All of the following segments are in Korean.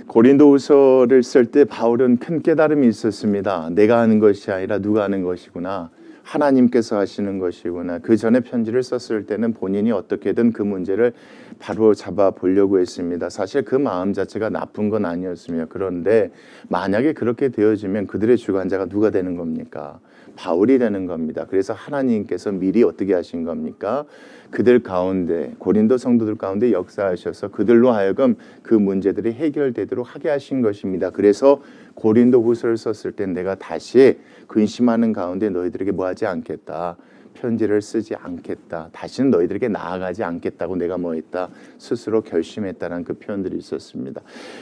고린도후서를 쓸 때 바울은 큰 깨달음이 있었습니다. 내가 하는 것이 아니라 누가 하는 것이구나. 하나님께서 하시는 것이구나. 그 전에 편지를 썼을 때는 본인이 어떻게든 그 문제를 바로 잡아 보려고 했습니다. 사실 그 마음 자체가 나쁜 건 아니었습니다. 그런데 만약에 그렇게 되어지면 그들의 주관자가 누가 되는 겁니까? 바울이 되는 겁니다. 그래서 하나님께서 미리 어떻게 하신 겁니까? 그들 가운데, 고린도 성도들 가운데 역사하셔서 그들로 하여금 그 문제들이 해결되도록 하게 하신 것입니다. 그래서 고린도 후서를 썼을 때 내가 다시 근심하는 가운데 너희들에게 뭐하지 않겠다. 편지를 쓰지 않겠다. 다시는 너희들에게 나아가지 않겠다고 내가 뭐했다. 스스로 결심했다는 그 표현들이 있었습니다.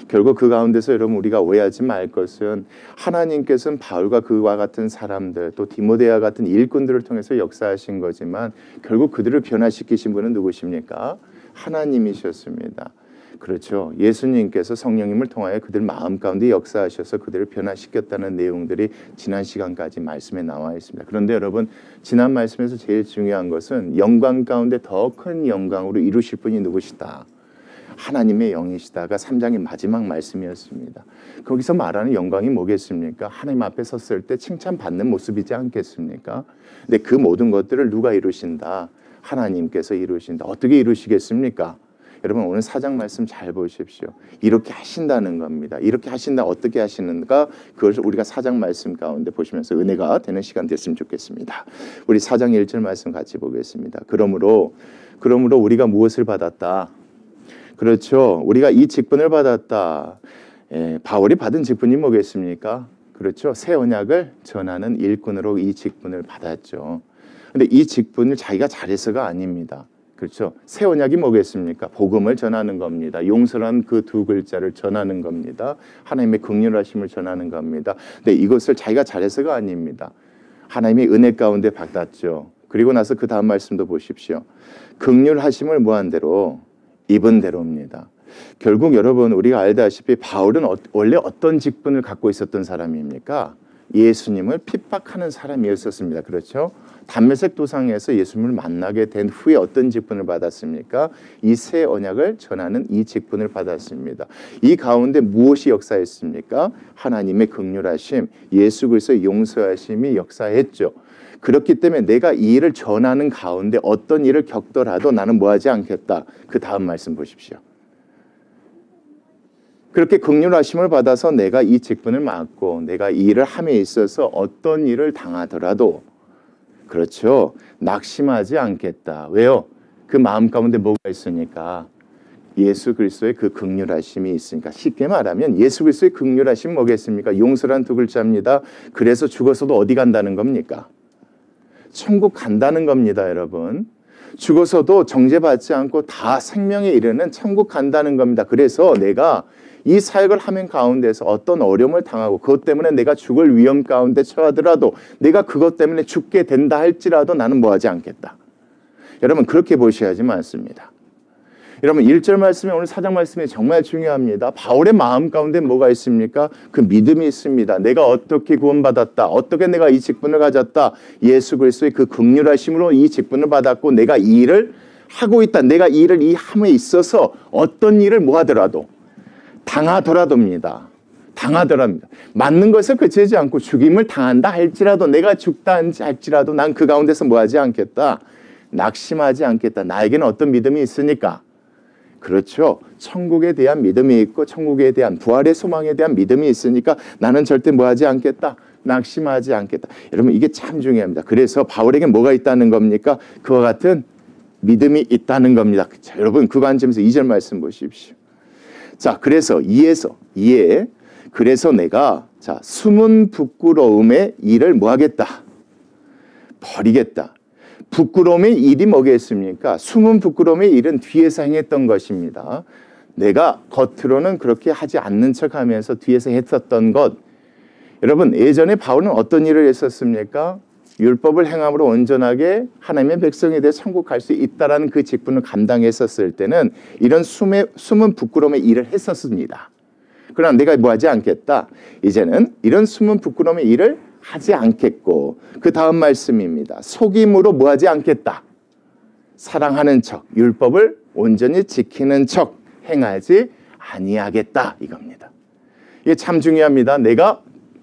결국 그 가운데서 여러분 우리가 오해하지 말 것은 하나님께서는 바울과 그와 같은 사람들 또 디모데와 같은 일꾼들을 통해서 역사하신 거지만 결국 그들을 변화시키신 분은 누구십니까? 하나님이셨습니다. 그렇죠. 예수님께서 성령님을 통하여 그들 마음 가운데 역사하셔서 그들을 변화시켰다는 내용들이 지난 시간까지 말씀에 나와 있습니다. 그런데 여러분 지난 말씀에서 제일 중요한 것은 영광 가운데 더 큰 영광으로 이루실 분이 누구시다? 하나님의 영이시다가 3장의 마지막 말씀이었습니다. 거기서 말하는 영광이 뭐겠습니까? 하나님 앞에 섰을 때 칭찬받는 모습이지 않겠습니까? 근데 그 모든 것들을 누가 이루신다? 하나님께서 이루신다. 어떻게 이루시겠습니까? 여러분 오늘 4장 말씀 잘 보십시오. 이렇게 하신다는 겁니다. 이렇게 하신다. 어떻게 하시는가? 그걸 우리가 4장 말씀 가운데 보시면서 은혜가 되는 시간 됐으면 좋겠습니다. 우리 4장 1절 말씀 같이 보겠습니다. 그러므로 우리가 무엇을 받았다? 그렇죠. 우리가 이 직분을 받았다. 바울이 받은 직분이 뭐겠습니까? 그렇죠. 새 언약을 전하는 일꾼으로 이 직분을 받았죠. 근데 이 직분을 자기가 잘해서가 아닙니다. 그렇죠. 새 언약이 뭐겠습니까? 복음을 전하는 겁니다. 용서란 그 두 글자를 전하는 겁니다. 하나님의 긍휼하심을 전하는 겁니다. 근데 이것을 자기가 잘해서가 아닙니다. 하나님의 은혜 가운데 받았죠. 그리고 나서 그 다음 말씀도 보십시오. 긍휼하심을 무한 대로 입은 대로입니다. 결국 여러분 우리가 알다시피 바울은 원래 어떤 직분을 갖고 있었던 사람입니까? 예수님을 핍박하는 사람이었습니다. 그렇죠? 담메색 도상에서 예수님을 만나게 된 후에 어떤 직분을 받았습니까? 이 새 언약을 전하는 이 직분을 받았습니다. 이 가운데 무엇이 역사했습니까? 하나님의 긍휼하심, 예수 그리스도의 용서하심이 역사했죠. 그렇기 때문에 내가 이 일을 전하는 가운데 어떤 일을 겪더라도 나는 뭐하지 않겠다. 그 다음 말씀 보십시오. 그렇게 긍휼하심을 받아서 내가 이 직분을 맡고 내가 이 일을 함에 있어서 어떤 일을 당하더라도 그렇죠. 낙심하지 않겠다. 왜요? 그 마음 가운데 뭐가 있으니까? 예수 그리스도의 그 긍휼하심이 있으니까. 쉽게 말하면 예수 그리스도의 긍휼하심이 뭐겠습니까? 용서란 두 글자입니다. 그래서 죽어서도 어디 간다는 겁니까? 천국 간다는 겁니다, 여러분. 죽어서도 정죄받지 않고 다 생명에 이르는 천국 간다는 겁니다. 그래서 내가 이 사역을 하는 가운데서 어떤 어려움을 당하고 그것 때문에 내가 죽을 위험 가운데 처하더라도 내가 그것 때문에 죽게 된다 할지라도 나는 뭐하지 않겠다. 여러분 그렇게 보셔야지 맞습니다. 여러분 1절 말씀에 오늘 4장 말씀이 정말 중요합니다. 바울의 마음 가운데 뭐가 있습니까? 그 믿음이 있습니다. 내가 어떻게 구원받았다. 어떻게 내가 이 직분을 가졌다. 예수 그리스도의 그 긍휼하심으로 이 직분을 받았고 내가 이 일을 하고 있다. 내가 이 일을 이 함에 있어서 어떤 일을 뭐 하더라도 당하더라도입니다. 당하더랍니다. 맞는 것을 그치지 않고 죽임을 당한다 할지라도 내가 죽다 할지라도 난 그 가운데서 뭐하지 않겠다. 낙심하지 않겠다. 나에게는 어떤 믿음이 있으니까. 그렇죠. 천국에 대한 믿음이 있고 천국에 대한 부활의 소망에 대한 믿음이 있으니까 나는 절대 뭐하지 않겠다. 낙심하지 않겠다. 여러분 이게 참 중요합니다. 그래서 바울에게 뭐가 있다는 겁니까? 그와 같은 믿음이 있다는 겁니다. 자, 여러분 그 관점에서 2절 말씀 보십시오. 자, 그래서 그래서 내가 숨은 부끄러움의 일을 뭐 하겠다? 버리겠다. 부끄러움의 일이 뭐겠습니까? 숨은 부끄러움의 일은 뒤에서 행했던 것입니다. 내가 겉으로는 그렇게 하지 않는 척하면서 뒤에서 했었던 것. 여러분 예전에 바울은 어떤 일을 했었습니까? 율법을 행함으로 온전하게 하나님의 백성에 대해 천국 갈 수 있다라는 그 직분을 감당했었을 때는 이런 숨은 부끄러움의 일을 했었습니다. 그러나 내가 뭐하지 않겠다. 이제는 이런 숨은 부끄러움의 일을 하지 않겠고 그 다음 말씀입니다. 속임으로 뭐하지 않겠다. 사랑하는 척, 율법을 온전히 지키는 척 행하지 아니하겠다 이겁니다. 이게 참 중요합니다. 내가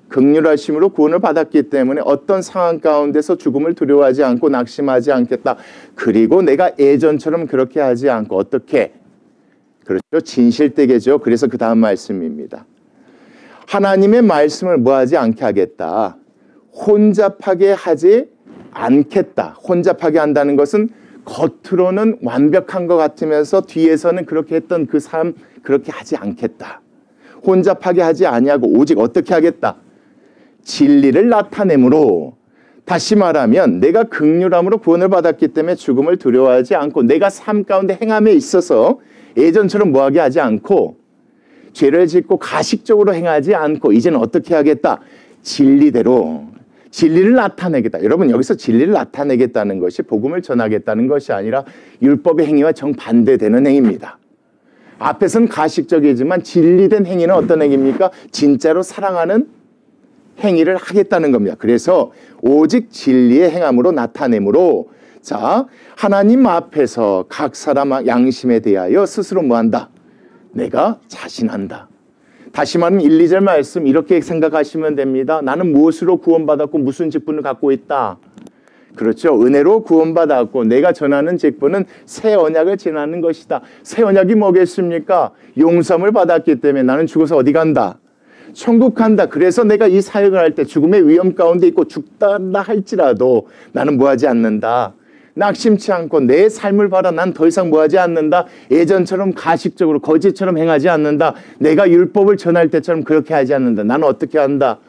긍휼하심으로 구원을 받았기 때문에 어떤 상황 가운데서 죽음을 두려워하지 않고 낙심하지 않겠다. 그리고 내가 예전처럼 그렇게 하지 않고 어떻게? 그렇죠. 진실되게죠. 그래서 그 다음 말씀입니다. 하나님의 말씀을 뭐하지 않게 하겠다. 혼잡하게 하지 않겠다. 혼잡하게 한다는 것은 겉으로는 완벽한 것 같으면서 뒤에서는 그렇게 했던 그 삶 그렇게 하지 않겠다. 혼잡하게 하지 아니하고 오직 어떻게 하겠다. 진리를 나타내므로 다시 말하면 내가 긍휼함으로 구원을 받았기 때문에 죽음을 두려워하지 않고 내가 삶 가운데 행함에 있어서 예전처럼 뭐하게 하지 않고 죄를 짓고 가식적으로 행하지 않고 이제는 어떻게 하겠다. 진리대로 진리를 나타내겠다. 여러분 여기서 진리를 나타내겠다는 것이 복음을 전하겠다는 것이 아니라 율법의 행위와 정반대되는 행위입니다. 앞에서는 가식적이지만 진리된 행위는 어떤 행위입니까? 진짜로 사랑하는 행위를 하겠다는 겁니다. 그래서 오직 진리의 행함으로 나타내므로 자 하나님 앞에서 각 사람 양심에 대하여 스스로 뭐한다? 내가 자신한다. 다시 말하면 1, 2절 말씀 이렇게 생각하시면 됩니다. 나는 무엇으로 구원받았고 무슨 직분을 갖고 있다. 그렇죠. 은혜로 구원받았고 내가 전하는 직분은 새 언약을 전하는 것이다. 새 언약이 뭐겠습니까? 용서함을 받았기 때문에 나는 죽어서 어디 간다? 천국 간다. 그래서 내가 이 사역을 할 때 죽음의 위험 가운데 있고 죽다 할지라도 나는 뭐하지 않는다. 낙심치 않고 내 삶을 봐라. 난 더 이상 뭐하지 않는다. 예전처럼 가식적으로 거짓처럼 행하지 않는다. 내가 율법을 전할 때처럼 그렇게 하지 않는다. 나는 어떻게 한다.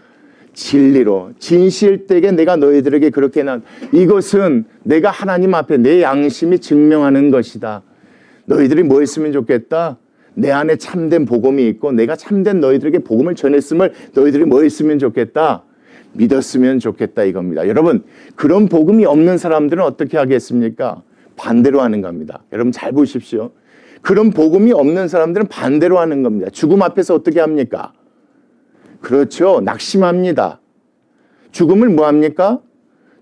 진리로 진실되게 내가 너희들에게 그렇게 이것은 내가 하나님 앞에 내 양심이 증명하는 것이다. 너희들이 뭐 했으면 좋겠다. 내 안에 참된 복음이 있고 내가 참된 너희들에게 복음을 전했음을 너희들이 뭐 했으면 좋겠다. 믿었으면 좋겠다 이겁니다. 여러분 그런 복음이 없는 사람들은 어떻게 하겠습니까? 반대로 하는 겁니다. 여러분 잘 보십시오. 그런 복음이 없는 사람들은 반대로 하는 겁니다. 죽음 앞에서 어떻게 합니까? 그렇죠. 낙심합니다. 죽음을 뭐합니까?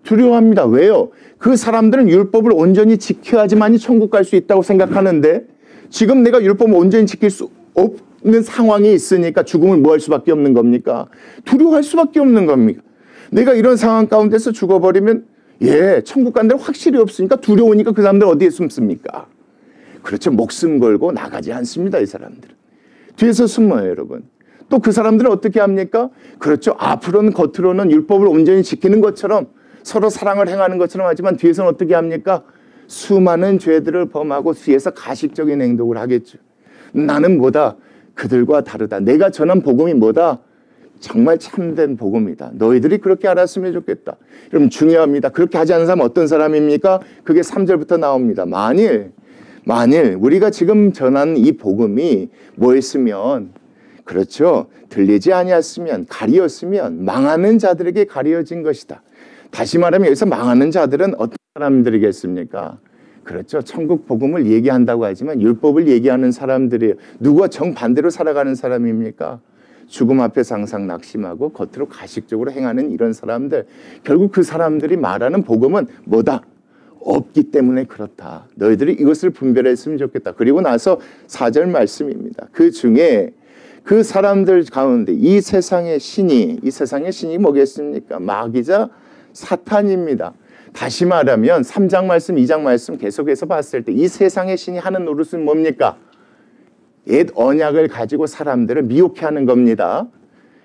두려워합니다. 왜요? 그 사람들은 율법을 온전히 지켜야지만이 천국 갈 수 있다고 생각하는데 지금 내가 율법을 온전히 지킬 수 없는 상황이 있으니까 죽음을 뭐 할 수밖에 없는 겁니까? 두려워할 수밖에 없는 겁니다. 내가 이런 상황 가운데서 죽어버리면 천국 간 데는 확실히 없으니까 두려우니까 그 사람들 어디에 숨습니까? 그렇죠. 목숨 걸고 나가지 않습니다. 이 사람들은. 뒤에서 숨어요 여러분. 또 그 사람들은 어떻게 합니까? 그렇죠. 앞으로는 겉으로는 율법을 온전히 지키는 것처럼 서로 사랑을 행하는 것처럼 하지만 뒤에서는 어떻게 합니까? 수많은 죄들을 범하고 뒤에서 가식적인 행동을 하겠죠. 나는 뭐다? 그들과 다르다. 내가 전한 복음이 뭐다? 정말 참된 복음이다. 너희들이 그렇게 알았으면 좋겠다. 여러분 중요합니다. 그렇게 하지 않는 사람은 어떤 사람입니까? 그게 3절부터 나옵니다. 만일 우리가 지금 전한 이 복음이 뭐였으면 그렇죠. 들리지 아니었으면 가리었으면 망하는 자들에게 가려진 것이다. 다시 말하면 여기서 망하는 자들은 어떤 사람들이겠습니까? 그렇죠. 천국 복음을 얘기한다고 하지만 율법을 얘기하는 사람들이에요. 누가 정반대로 살아가는 사람입니까? 죽음 앞에서 항상 낙심하고 겉으로 가식적으로 행하는 이런 사람들. 결국 그 사람들이 말하는 복음은 뭐다? 없기 때문에 그렇다. 너희들이 이것을 분별했으면 좋겠다. 그리고 나서 4절 말씀입니다. 그 중에 그 사람들 가운데 이 세상의 신이 뭐겠습니까? 마귀자 사탄입니다. 다시 말하면 3장 말씀, 2장 말씀 계속해서 봤을 때 이 세상의 신이 하는 노릇은 뭡니까? 옛 언약을 가지고 사람들을 미혹해 하는 겁니다.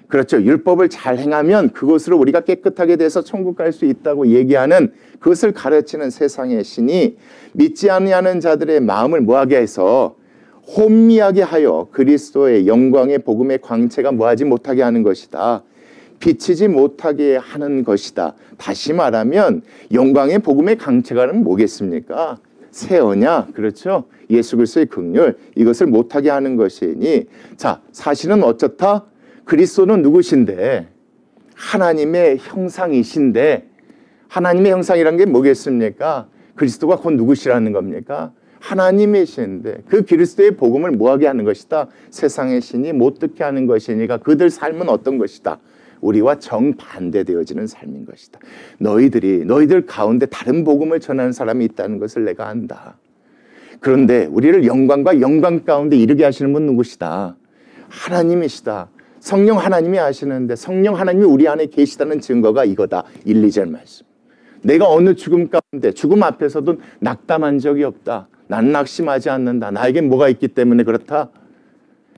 그렇죠. 율법을 잘 행하면 그것으로 우리가 깨끗하게 돼서 천국 갈 수 있다고 얘기하는 그것을 가르치는 세상의 신이 믿지 아니하는 자들의 마음을 뭐하게 해서 혼미하게 하여 그리스도의 영광의 복음의 광채가 뭐하지 못하게 하는 것이다. 비치지 못하게 하는 것이다. 다시 말하면 영광의 복음의 광채가는 뭐겠습니까? 새 언약, 그렇죠? 예수 그리스도의 긍휼, 이것을 못하게 하는 것이니 자, 사실은 어쩌다? 그리스도는 누구신데? 하나님의 형상이신데 하나님의 형상이란 게 뭐겠습니까? 그리스도가 곧 누구시라는 겁니까? 하나님이신데 그 그리스도의 복음을 뭐하게 하는 것이다? 세상의 신이 못 듣게 하는 것이니까 그들 삶은 어떤 것이다? 우리와 정반대되어지는 삶인 것이다. 너희들 가운데 다른 복음을 전하는 사람이 있다는 것을 내가 안다. 그런데 우리를 영광과 영광 가운데 이르게 하시는 분 누구시다? 하나님이시다. 성령 하나님이 하시는데 성령 하나님이 우리 안에 계시다는 증거가 이거다. 1, 2절 말씀. 내가 어느 죽음 가운데 죽음 앞에서도 낙담한 적이 없다. 난 낙심하지 않는다. 나에겐 뭐가 있기 때문에 그렇다?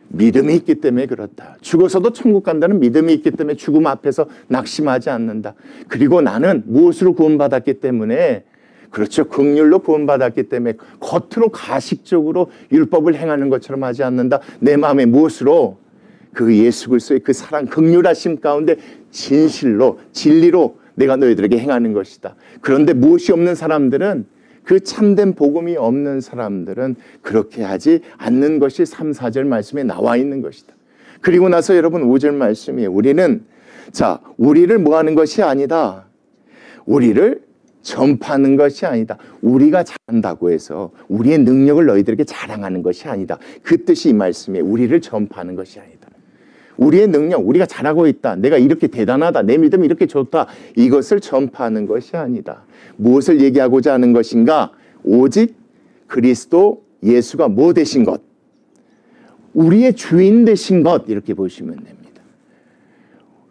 믿음이 있기 때문에 그렇다. 죽어서도 천국 간다는 믿음이 있기 때문에 죽음 앞에서 낙심하지 않는다. 그리고 나는 무엇으로 구원받았기 때문에 그렇죠. 긍휼로 구원받았기 때문에 겉으로 가식적으로 율법을 행하는 것처럼 하지 않는다. 내 마음에 무엇으로? 그 예수 그리스도의 그 사랑 긍휼하심 가운데 진실로 진리로 내가 너희들에게 행하는 것이다. 그런데 무엇이 없는 사람들은 그 참된 복음이 없는 사람들은 그렇게 하지 않는 것이 3, 4절 말씀에 나와 있는 것이다. 그리고 나서 여러분 5절 말씀이에요. 우리를 뭐 하는 것이 아니다. 우리를 전파하는 것이 아니다. 우리가 잘한다고 해서 우리의 능력을 너희들에게 자랑하는 것이 아니다. 그 뜻이 이 말씀이에요. 우리를 전파하는 것이 아니다. 우리의 능력, 우리가 잘하고 있다. 내가 이렇게 대단하다. 내 믿음이 이렇게 좋다. 이것을 전파하는 것이 아니다. 무엇을 얘기하고자 하는 것인가? 오직 그리스도 예수가 뭐 되신 것? 우리의 주인 되신 것. 이렇게 보시면 됩니다.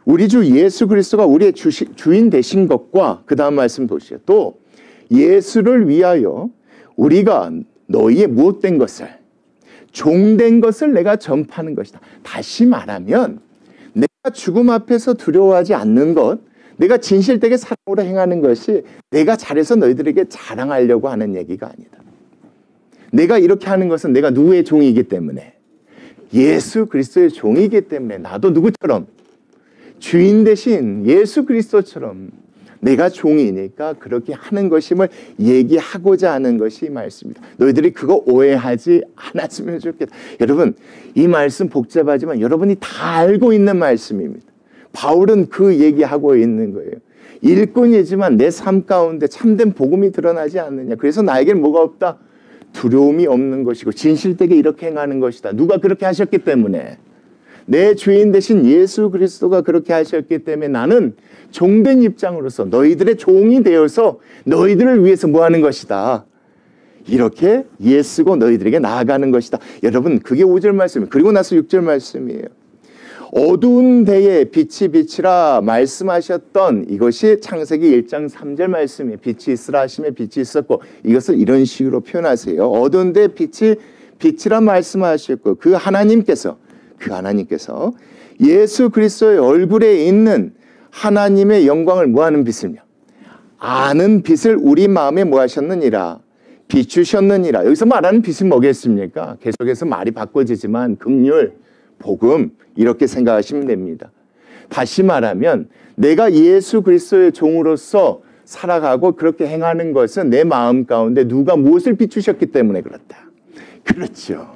우리 주 예수 그리스도가 우리의 주인 되신 것과 그 다음 말씀 보시죠. 또 예수를 위하여 우리가 너희의 무엇된 것을 종된 것을 내가 전파하는 것이다. 다시 말하면 내가 죽음 앞에서 두려워하지 않는 것, 내가 진실되게 사랑으로 행하는 것이 내가 잘해서 너희들에게 자랑하려고 하는 얘기가 아니다. 내가 이렇게 하는 것은 내가 누구의 종이기 때문에 예수 그리스도의 종이기 때문에 나도 누구처럼 주인 대신 예수 그리스도처럼 내가 종이니까 그렇게 하는 것임을 얘기하고자 하는 것이 이 말씀입니다. 너희들이 그거 오해하지 않았으면 좋겠다. 여러분 이 말씀 복잡하지만 여러분이 다 알고 있는 말씀입니다. 바울은 그 얘기하고 있는 거예요. 일꾼이지만 내 삶 가운데 참된 복음이 드러나지 않느냐. 그래서 나에게는 뭐가 없다? 두려움이 없는 것이고 진실되게 이렇게 행하는 것이다. 누가 그렇게 하셨기 때문에 내 주인 되신 예수 그리스도가 그렇게 하셨기 때문에 나는 종된 입장으로서 너희들의 종이 되어서 너희들을 위해서 뭐 하는 것이다. 이렇게 예수고 너희들에게 나아가는 것이다. 여러분 그게 5절 말씀이에요. 그리고 나서 6절 말씀이에요. 어두운 데에 빛이 비치라 말씀하셨던 이것이 창세기 1장 3절 말씀이에요. 빛이 있으라 하심에 빛이 있었고 이것을 이런 식으로 표현하세요. 어두운 데에 빛이 비치라 말씀하셨고 그 하나님께서 예수 그리스도의 얼굴에 있는 하나님의 영광을 뭐하는 빛을요? 아는 빛을 우리 마음에 뭐하셨느니라? 비추셨느니라. 여기서 말하는 빛이 뭐겠습니까? 계속해서 말이 바꿔지지만 긍휼, 복음 이렇게 생각하시면 됩니다. 다시 말하면 내가 예수 그리스도의 종으로서 살아가고 그렇게 행하는 것은 내 마음 가운데 누가 무엇을 비추셨기 때문에 그렇다. 그렇죠.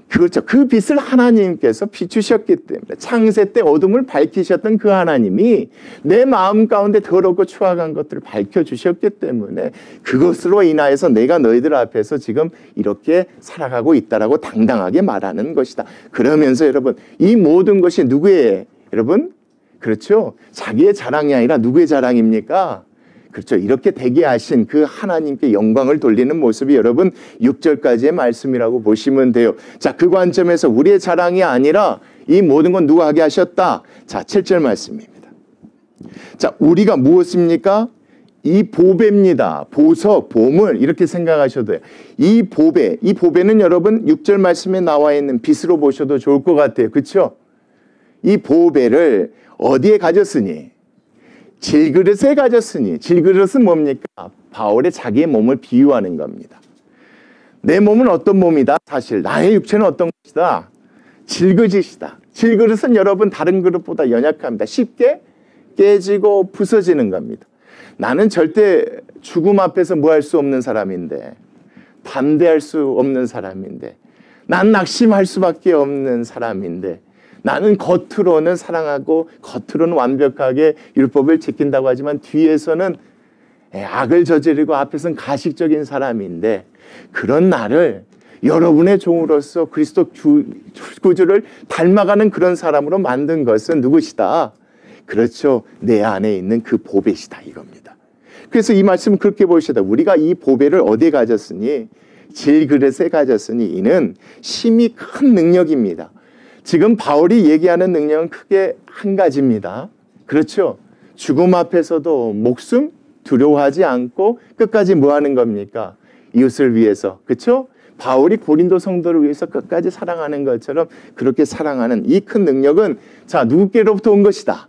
그렇죠. 그 빛을 하나님께서 비추셨기 때문에 창세 때 어둠을 밝히셨던 그 하나님이 내 마음 가운데 더럽고 추악한 것들을 밝혀주셨기 때문에 그것으로 인하여서 내가 너희들 앞에서 지금 이렇게 살아가고 있다라고 당당하게 말하는 것이다. 그러면서 여러분 이 모든 것이 누구의 여러분? 그렇죠. 자기의 자랑이 아니라 누구의 자랑입니까? 그렇죠. 이렇게 되게 하신 그 하나님께 영광을 돌리는 모습이 여러분 6절까지의 말씀이라고 보시면 돼요. 자, 그 관점에서 우리의 자랑이 아니라 이 모든 건 누가 하게 하셨다? 자, 7절 말씀입니다. 자, 우리가 무엇입니까? 이 보배입니다. 보석, 보물 이렇게 생각하셔도 돼요. 이 보배는 여러분 6절 말씀에 나와 있는 빛으로 보셔도 좋을 것 같아요. 그렇죠? 이 보배를 어디에 가졌으니? 질그릇에 가졌으니 질그릇은 뭡니까? 바울의 자기의 몸을 비유하는 겁니다. 내 몸은 어떤 몸이다? 사실 나의 육체는 어떤 것이다? 질그릇이다. 질그릇은 여러분 다른 그릇보다 연약합니다. 쉽게 깨지고 부서지는 겁니다. 나는 절대 죽음 앞에서 뭐 할 수 없는 사람인데 담대할 수 없는 사람인데 난 낙심할 수밖에 없는 사람인데 나는 겉으로는 사랑하고 겉으로는 완벽하게 율법을 지킨다고 하지만 뒤에서는 악을 저지르고 앞에서는 가식적인 사람인데 그런 나를 여러분의 종으로서 그리스도 구주를 닮아가는 그런 사람으로 만든 것은 누구시다? 그렇죠. 내 안에 있는 그 보배시다 이겁니다. 그래서 이 말씀은 그렇게 보시다. 우리가 이 보배를 어디에 가졌으니? 질그릇에 가졌으니 이는 심히 큰 능력입니다. 지금 바울이 얘기하는 능력은 크게 한 가지입니다. 그렇죠? 죽음 앞에서도 목숨 두려워하지 않고 끝까지 뭐 하는 겁니까? 이웃을 위해서. 그렇죠? 바울이 고린도 성도를 위해서 끝까지 사랑하는 것처럼 그렇게 사랑하는 이 큰 능력은 자, 누구께로부터 온 것이다?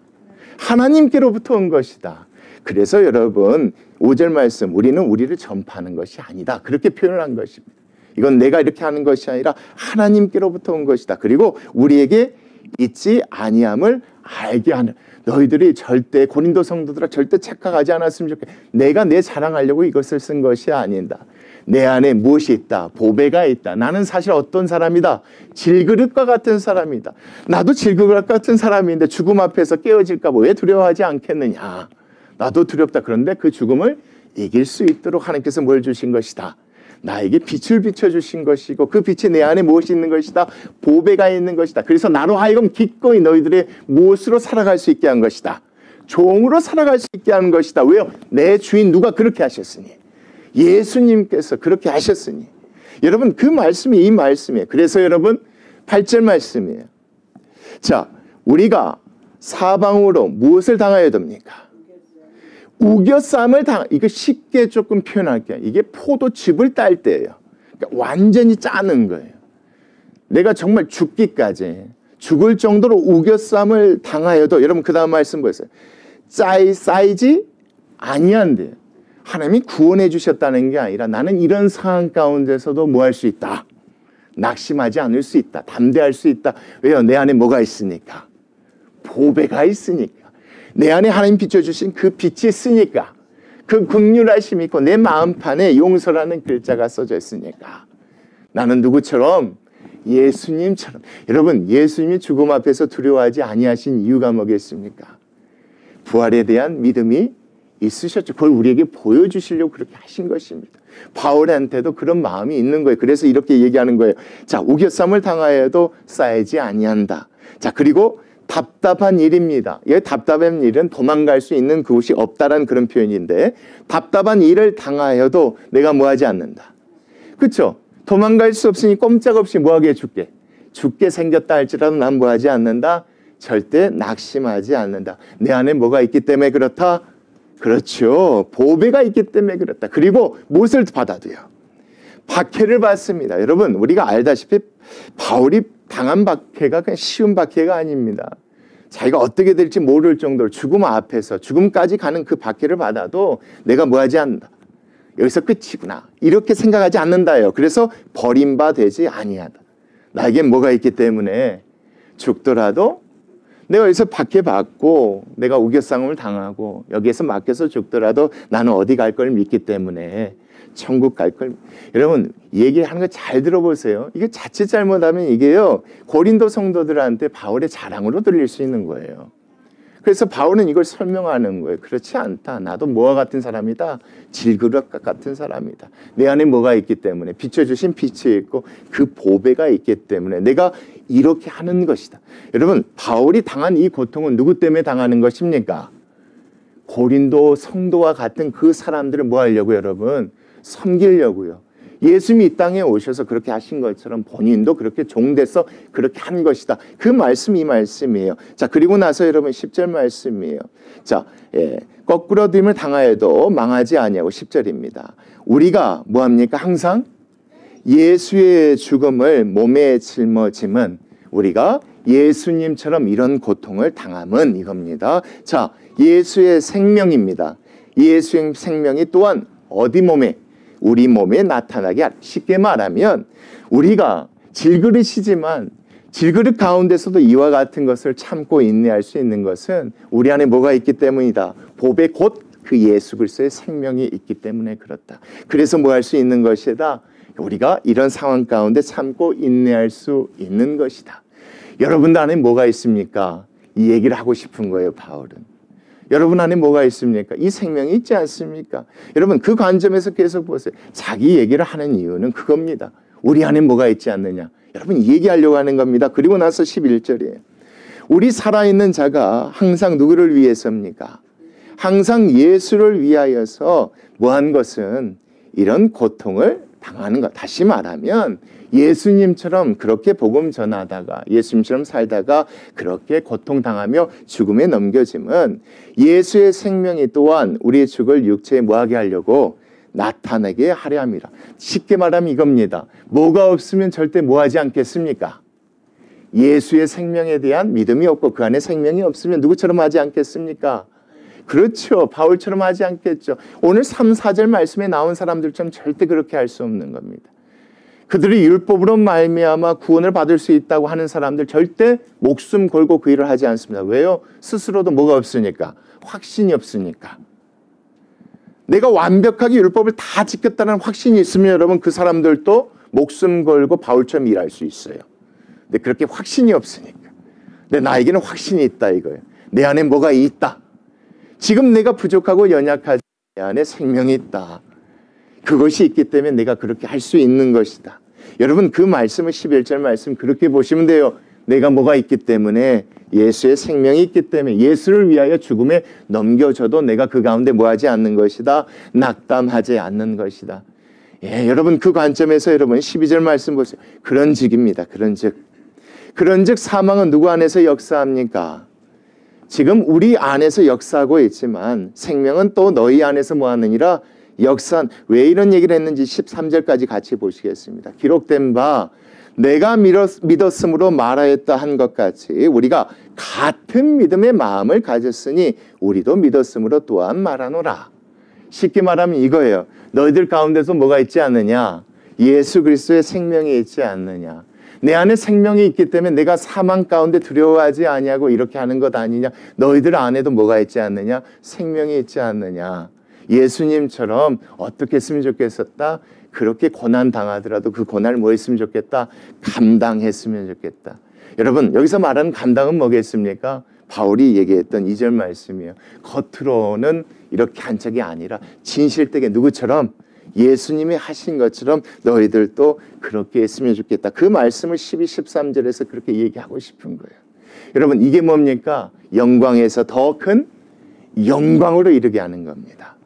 하나님께로부터 온 것이다. 그래서 여러분 5절 말씀, 우리는 우리를 전파하는 것이 아니다. 그렇게 표현을 한 것입니다. 이건 내가 이렇게 하는 것이 아니라 하나님께로부터 온 것이다. 그리고 우리에게 있지 아니함을 알게 하는, 너희들이 절대 고린도 성도들아 절대 착각하지 않았으면 좋겠다. 내가 내 자랑하려고 이것을 쓴 것이 아니다. 내 안에 무엇이 있다? 보배가 있다. 나는 사실 어떤 사람이다? 질그릇과 같은 사람이다. 나도 질그릇과 같은 사람인데 죽음 앞에서 깨어질까 봐 왜 두려워하지 않겠느냐? 나도 두렵다. 그런데 그 죽음을 이길 수 있도록 하나님께서 뭘 주신 것이다? 나에게 빛을 비춰주신 것이고 그 빛이 내 안에 무엇이 있는 것이다? 보배가 있는 것이다. 그래서 나로 하여금 기꺼이 너희들의 무엇으로 살아갈 수 있게 한 것이다. 종으로 살아갈 수 있게 하는 것이다. 왜요? 내 주인 누가 그렇게 하셨으니. 예수님께서 그렇게 하셨으니. 여러분 그 말씀이 이 말씀이에요. 그래서 여러분 8절 말씀이에요. 자, 우리가 사방으로 무엇을 당하여야 됩니까? 우겨쌈을 이거 쉽게 조금 표현할게요. 이게 포도즙을 딸 때예요. 그러니까 완전히 짜는 거예요. 내가 정말 죽기까지 죽을 정도로 우겨쌈을 당하여도 여러분 그 다음 말씀 보세요. 쌓이지 아니한대요. 하나님이 구원해 주셨다는 게 아니라 나는 이런 상황 가운데서도 뭐 할 수 있다. 낙심하지 않을 수 있다. 담대할 수 있다. 왜요? 내 안에 뭐가 있으니까. 보배가 있으니까. 내 안에 하나님 비춰주신 그 빛이 있으니까. 그 긍휼하심이 있고 내 마음판에 용서라는 글자가 써져 있으니까. 나는 누구처럼? 예수님처럼. 여러분 예수님이 죽음 앞에서 두려워하지 아니하신 이유가 뭐겠습니까? 부활에 대한 믿음이 있으셨죠. 그걸 우리에게 보여주시려고 그렇게 하신 것입니다. 바울한테도 그런 마음이 있는 거예요. 그래서 이렇게 얘기하는 거예요. 자, 우겨쌈을 당하여도 쌓이지 아니한다. 자, 그리고 답답한 일입니다. 이 답답한 일은 도망갈 수 있는 그곳이 없다라는 그런 표현인데 답답한 일을 당하여도 내가 뭐하지 않는다. 그렇죠? 도망갈 수 없으니 꼼짝없이 뭐하게 해줄게. 죽게 생겼다 할지라도 난 뭐하지 않는다. 절대 낙심하지 않는다. 내 안에 뭐가 있기 때문에 그렇다. 그렇죠. 보배가 있기 때문에 그렇다. 그리고 무엇을 받아도요? 박해를 받습니다. 여러분 우리가 알다시피 바울이 당한 박해가 그냥 쉬운 박해가 아닙니다. 자기가 어떻게 될지 모를 정도로 죽음 앞에서 죽음까지 가는 그 박해를 받아도 내가 뭐하지 않는다. 여기서 끝이구나. 이렇게 생각하지 않는다요. 그래서 버림받지 아니하다. 나에겐 뭐가 있기 때문에 죽더라도 내가 여기서 박해받고 내가 우겨싸움을 당하고 여기에서 맡겨서 죽더라도 나는 어디 갈 걸 믿기 때문에 천국 갈 걸. 여러분 얘기하는 거 잘 들어보세요. 이게 자칫 잘못하면 이게요 고린도 성도들한테 바울의 자랑으로 들릴 수 있는 거예요. 그래서 바울은 이걸 설명하는 거예요. 그렇지 않다. 나도 뭐와 같은 사람이다. 질그릇과 같은 사람이다. 내 안에 뭐가 있기 때문에 비춰주신 빛이 있고 그 보배가 있기 때문에 내가 이렇게 하는 것이다. 여러분 바울이 당한 이 고통은 누구 때문에 당하는 것입니까? 고린도 성도와 같은 그 사람들을 뭐 하려고 여러분? 섬기려고요. 예수님이 이 땅에 오셔서 그렇게 하신 것처럼 본인도 그렇게 종돼서 그렇게 한 것이다. 그 말씀이 이 말씀이에요. 자, 그리고 나서 여러분 10절 말씀이에요. 자, 거꾸러짐을 당하여도 망하지 아니하고 10절입니다. 우리가 뭐합니까? 항상 예수의 죽음을 몸에 짊어짐은 우리가 예수님처럼 이런 고통을 당함은 이겁니다. 자, 예수의 생명입니다. 예수의 생명이 또한 어디 몸에? 우리 몸에 나타나게 쉽게 말하면 우리가 질그릇이지만 질그릇 가운데서도 이와 같은 것을 참고 인내할 수 있는 것은 우리 안에 뭐가 있기 때문이다. 보배 곧 그 예수 그리스도의 생명이 있기 때문에 그렇다. 그래서 뭐 할 수 있는 것이다. 우리가 이런 상황 가운데 참고 인내할 수 있는 것이다. 여러분 안에 뭐가 있습니까? 이 얘기를 하고 싶은 거예요, 바울은. 여러분 안에 뭐가 있습니까? 이 생명이 있지 않습니까? 여러분 그 관점에서 계속 보세요. 자기 얘기를 하는 이유는 그겁니다. 우리 안에 뭐가 있지 않느냐. 여러분 얘기하려고 하는 겁니다. 그리고 나서 11절이에요. 우리 살아있는 자가 항상 누구를 위해서입니까? 항상 예수를 위하여서 뭐한 것은 이런 고통을 당하는 것. 다시 말하면 예수님처럼 그렇게 복음 전하다가 예수님처럼 살다가 그렇게 고통당하며 죽음에 넘겨짐은 예수의 생명이 또한 우리의 죽을 육체에 뭐하게 하려고 나타나게 하려 합니다. 쉽게 말하면 이겁니다. 뭐가 없으면 절대 뭐하지 않겠습니까? 예수의 생명에 대한 믿음이 없고 그 안에 생명이 없으면 누구처럼 하지 않겠습니까? 그렇죠. 바울처럼 하지 않겠죠. 오늘 3, 4절 말씀에 나온 사람들처럼 절대 그렇게 할 수 없는 겁니다. 그들이 율법으로 말미암아 구원을 받을 수 있다고 하는 사람들 절대 목숨 걸고 그 일을 하지 않습니다. 왜요? 스스로도 뭐가 없으니까. 확신이 없으니까. 내가 완벽하게 율법을 다 지켰다는 확신이 있으면 여러분 그 사람들도 목숨 걸고 바울처럼 일할 수 있어요. 근데 그렇게 확신이 없으니까. 근데 나에게는 확신이 있다 이거예요. 내 안에 뭐가 있다. 지금 내가 부족하고 연약하지 내 안에 생명이 있다. 그것이 있기 때문에 내가 그렇게 할 수 있는 것이다. 여러분 그 말씀을 11절 말씀 그렇게 보시면 돼요. 내가 뭐가 있기 때문에 예수의 생명이 있기 때문에 예수를 위하여 죽음에 넘겨져도 내가 그 가운데 뭐하지 않는 것이다. 낙담하지 않는 것이다. 예, 여러분 그 관점에서 여러분 12절 말씀 보세요. 그런즉입니다. 그런즉 사망은 누구 안에서 역사합니까? 지금 우리 안에서 역사하고 있지만 생명은 또 너희 안에서 뭐하느니라 역사한. 왜 이런 얘기를 했는지 13절까지 같이 보시겠습니다. 기록된 바 내가 믿었으므로 말하였다 한 것 같이 우리가 같은 믿음의 마음을 가졌으니 우리도 믿었으므로 또한 말하노라. 쉽게 말하면 이거예요. 너희들 가운데서 뭐가 있지 않느냐? 예수 그리스도의 생명이 있지 않느냐? 내 안에 생명이 있기 때문에 내가 사망 가운데 두려워하지 아니하고 이렇게 하는 것 아니냐? 너희들 안에도 뭐가 있지 않느냐? 생명이 있지 않느냐? 예수님처럼 어떻게 했으면 좋겠었다? 그렇게 고난 당하더라도 그 고난을 뭐 했으면 좋겠다? 감당했으면 좋겠다. 여러분 여기서 말하는 감당은 뭐겠습니까? 바울이 얘기했던 2절 말씀이에요. 겉으로는 이렇게 한 척이 아니라 진실되게 누구처럼? 예수님이 하신 것처럼 너희들도 그렇게 했으면 좋겠다. 그 말씀을 12, 13절에서 그렇게 얘기하고 싶은 거예요. 여러분 이게 뭡니까? 영광에서 더 큰 영광으로 이르게 하는 겁니다.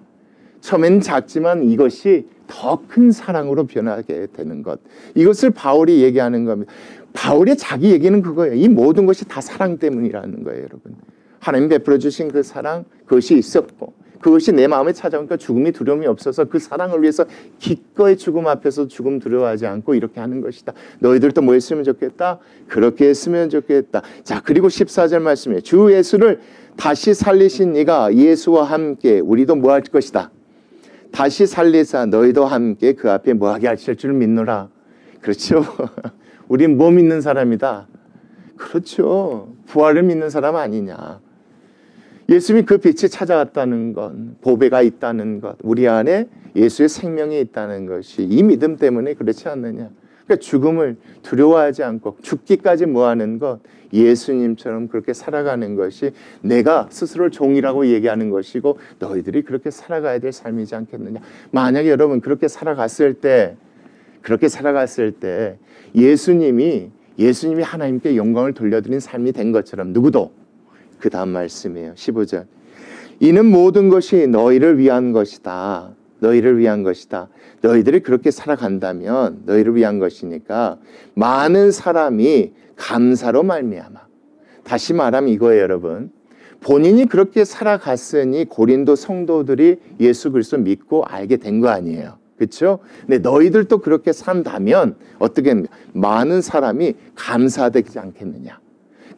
처음엔 작지만 이것이 더 큰 사랑으로 변하게 되는 것. 이것을 바울이 얘기하는 겁니다. 바울의 자기 얘기는 그거예요. 이 모든 것이 다 사랑 때문이라는 거예요, 여러분. 하나님 베풀어 주신 그 사랑, 그것이 있었고 그것이 내 마음에 찾아오니까 죽음이 두려움이 없어서 그 사랑을 위해서 기꺼이 죽음 앞에서 죽음 두려워하지 않고 이렇게 하는 것이다. 너희들도 뭐 했으면 좋겠다? 그렇게 했으면 좋겠다. 자, 그리고 14절 말씀이에요. 주 예수를 다시 살리신 이가 예수와 함께 우리도 뭐 할 것이다? 다시 살리사 너희도 함께 그 앞에 뭐하게 하실 줄 믿노라. 그렇죠. 우린 뭐 믿는 사람이다? 그렇죠. 부활을 믿는 사람 아니냐. 예수님이 그 빛이 찾아왔다는 것, 보배가 있다는 것, 우리 안에 예수의 생명이 있다는 것이 이 믿음 때문에 그렇지 않느냐. 그러니까 죽음을 두려워하지 않고 죽기까지 뭐하는 것, 예수님처럼 그렇게 살아가는 것이 내가 스스로를 종이라고 얘기하는 것이고 너희들이 그렇게 살아가야 될 삶이지 않겠느냐. 만약에 여러분 그렇게 살아갔을 때 예수님이 하나님께 영광을 돌려드린 삶이 된 것처럼 누구도 그 다음 말씀이에요. 15절. 이는 모든 것이 너희를 위한 것이다. 너희를 위한 것이다. 너희들이 그렇게 살아간다면 너희를 위한 것이니까 많은 사람이 감사로 말미암아. 다시 말하면 이거예요, 여러분. 본인이 그렇게 살아갔으니 고린도 성도들이 예수 그리스도 믿고 알게 된 거 아니에요. 그렇죠? 근데 너희들도 그렇게 산다면 어떻게 합니까? 많은 사람이 감사되지 않겠느냐.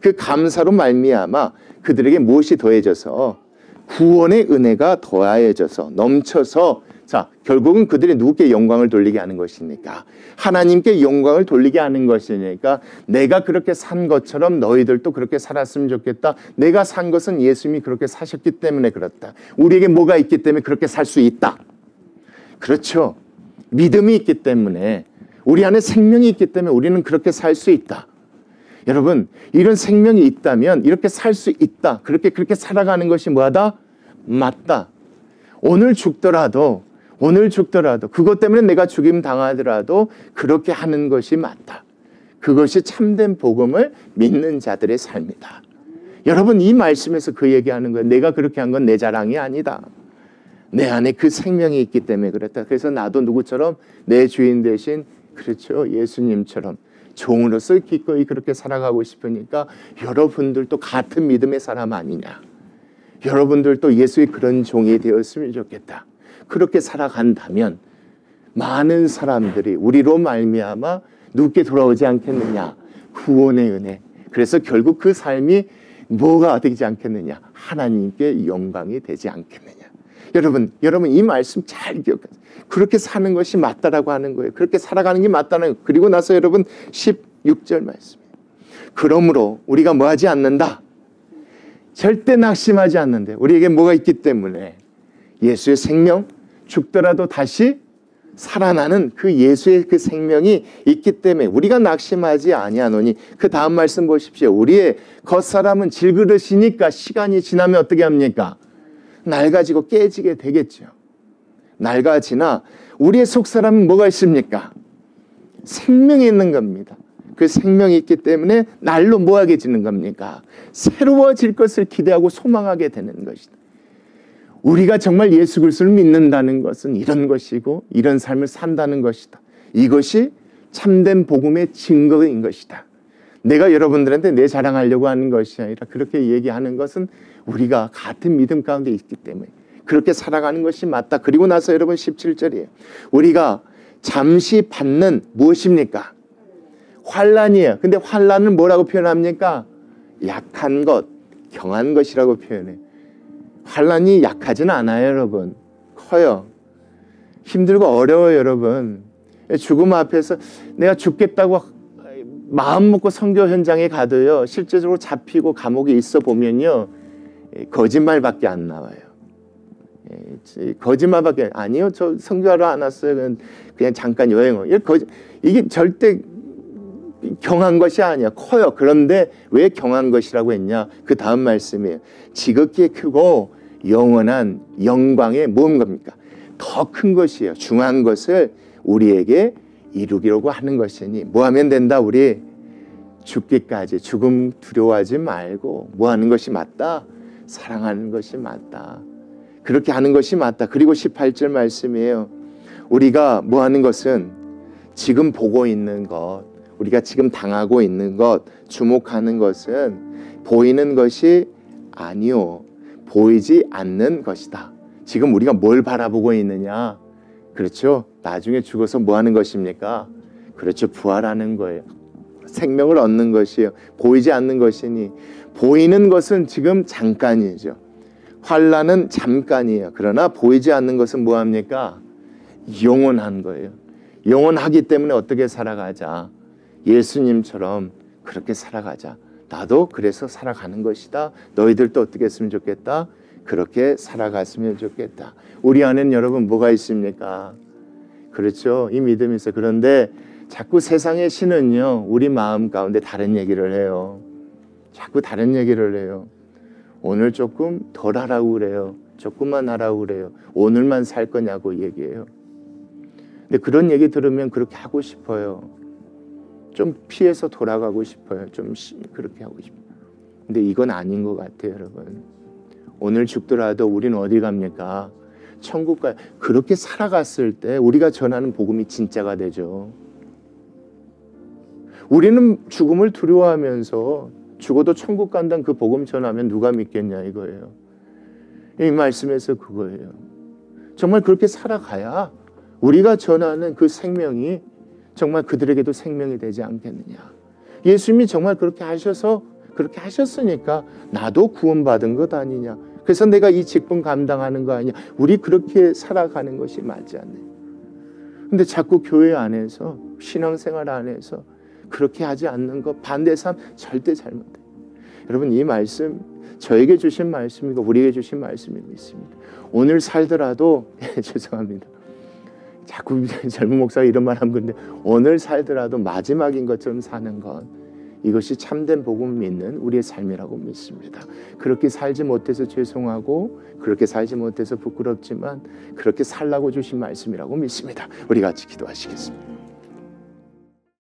그 감사로 말미암아 그들에게 무엇이 더해져서 구원의 은혜가 더해져서 넘쳐서 자 결국은 그들이 누구께 영광을 돌리게 하는 것이니까 하나님께 영광을 돌리게 하는 것이니까 내가 그렇게 산 것처럼 너희들도 그렇게 살았으면 좋겠다. 내가 산 것은 예수님이 그렇게 사셨기 때문에 그렇다. 우리에게 뭐가 있기 때문에 그렇게 살 수 있다. 그렇죠. 믿음이 있기 때문에 우리 안에 생명이 있기 때문에 우리는 그렇게 살 수 있다. 여러분 이런 생명이 있다면 이렇게 살 수 있다. 그렇게 살아가는 것이 뭐하다? 맞다. 오늘 죽더라도 그것 때문에 내가 죽임 당하더라도 그렇게 하는 것이 맞다. 그것이 참된 복음을 믿는 자들의 삶이다. 여러분 이 말씀에서 그 얘기하는 거예요. 내가 그렇게 한 건 내 자랑이 아니다. 내 안에 그 생명이 있기 때문에 그렇다. 그래서 나도 누구처럼 내 주인 대신 그렇죠. 예수님처럼 종으로서 기꺼이 그렇게 살아가고 싶으니까 여러분들도 같은 믿음의 사람 아니냐. 여러분들도 예수의 그런 종이 되었으면 좋겠다. 그렇게 살아간다면 많은 사람들이 우리로 말미암아 눕게 돌아오지 않겠느냐. 구원의 은혜. 그래서 결국 그 삶이 뭐가 되지 않겠느냐. 하나님께 영광이 되지 않겠느냐. 여러분 이 말씀 잘 기억하세요. 그렇게 사는 것이 맞다라고 하는 거예요. 그렇게 살아가는 게 맞다는 거예요. 그리고 나서 여러분 16절 말씀이에요. 그러므로 우리가 뭐 하지 않는다. 절대 낙심하지 않는데 우리에게 뭐가 있기 때문에 예수의 생명, 죽더라도 다시 살아나는 그 예수의 그 생명이 있기 때문에 우리가 낙심하지 아니하노니. 그 다음 말씀 보십시오. 우리의 겉사람은 질그릇이니까 시간이 지나면 어떻게 합니까? 낡아지고 깨지게 되겠죠. 낡아지나 우리의 속사람은 뭐가 있습니까? 생명이 있는 겁니다. 그 생명이 있기 때문에 날로 뭐하게지는 겁니까? 새로워질 것을 기대하고 소망하게 되는 것이다. 우리가 정말 예수 그리스도를 믿는다는 것은 이런 것이고 이런 삶을 산다는 것이다. 이것이 참된 복음의 증거인 것이다. 내가 여러분들한테 내 자랑하려고 하는 것이 아니라 그렇게 얘기하는 것은 우리가 같은 믿음 가운데 있기 때문에 그렇게 살아가는 것이 맞다. 그리고 나서 여러분 17절이에요. 우리가 잠시 받는 무엇입니까? 환난이에요. 근데 환난은 뭐라고 표현합니까? 약한 것, 경한 것이라고 표현해요. 환난이 약하진 않아요, 여러분. 커요. 힘들고 어려워요, 여러분. 죽음 앞에서 내가 죽겠다고 마음 먹고 선교 현장에 가도요, 실제적으로 잡히고 감옥에 있어 보면요, 거짓말밖에 안 나와요. 거짓말밖에 아니요, 저 선교하러 안 왔어요. 그냥 잠깐 여행을. 이게 절대 경한 것이 아니야. 커요. 그런데 왜 경한 것이라고 했냐? 그 다음 말씀이에요. 지극히 크고 영원한 영광의 뭔 겁니까? 더 큰 것이에요. 중한 것을 우리에게 이루기려고 하는 것이니 뭐 하면 된다? 우리 죽기까지 죽음 두려워하지 말고 뭐 하는 것이 맞다? 사랑하는 것이 맞다. 그렇게 하는 것이 맞다. 그리고 18절 말씀이에요. 우리가 뭐 하는 것은 지금 보고 있는 것, 우리가 지금 당하고 있는 것, 주목하는 것은 보이는 것이 아니요, 보이지 않는 것이다. 지금 우리가 뭘 바라보고 있느냐? 그렇죠? 나중에 죽어서 뭐 하는 것입니까? 그렇죠. 부활하는 거예요. 생명을 얻는 것이에요. 보이지 않는 것이니 보이는 것은 지금 잠깐이죠. 환난은 잠깐이에요. 그러나 보이지 않는 것은 뭐합니까? 영원한 거예요. 영원하기 때문에 어떻게 살아가자. 예수님처럼 그렇게 살아가자. 나도 그래서 살아가는 것이다. 너희들도 어떻게 했으면 좋겠다? 그렇게 살아갔으면 좋겠다. 우리 안에는 여러분 뭐가 있습니까? 그렇죠. 이 믿음이 있어요. 그런데 자꾸 세상의 신은요, 우리 마음 가운데 다른 얘기를 해요. 자꾸 다른 얘기를 해요. 오늘 조금 덜 하라고 그래요. 조금만 하라고 그래요. 오늘만 살 거냐고 얘기해요. 근데 그런 얘기 들으면 그렇게 하고 싶어요. 좀 피해서 돌아가고 싶어요. 좀 그렇게 하고 싶어요. 근데 이건 아닌 것 같아요, 여러분. 오늘 죽더라도 우리는 어디 갑니까? 천국 가요. 그렇게 살아갔을 때 우리가 전하는 복음이 진짜가 되죠. 우리는 죽음을 두려워하면서 죽어도 천국 간다는 그 복음 전하면 누가 믿겠냐 이거예요. 이 말씀에서 그거예요. 정말 그렇게 살아가야 우리가 전하는 그 생명이 정말 그들에게도 생명이 되지 않겠느냐. 예수님이 정말 그렇게 하셔서 그렇게 하셨으니까 나도 구원받은 것 아니냐. 그래서 내가 이 직분 감당하는 거 아니냐. 우리 그렇게 살아가는 것이 맞지 않네요. 근데 자꾸 교회 안에서 신앙생활 안에서 그렇게 하지 않는 것, 반대 삶 절대 잘못돼요. 여러분 이 말씀 저에게 주신 말씀이고 우리에게 주신 말씀이 있습니다. 오늘 살더라도 죄송합니다. 자꾸 젊은 목사가 이런 말 하는 건데 오늘 살더라도 마지막인 것처럼 사는 것, 이것이 참된 복음을 믿는 우리의 삶이라고 믿습니다. 그렇게 살지 못해서 죄송하고 그렇게 살지 못해서 부끄럽지만 그렇게 살라고 주신 말씀이라고 믿습니다. 우리 같이 기도하시겠습니다.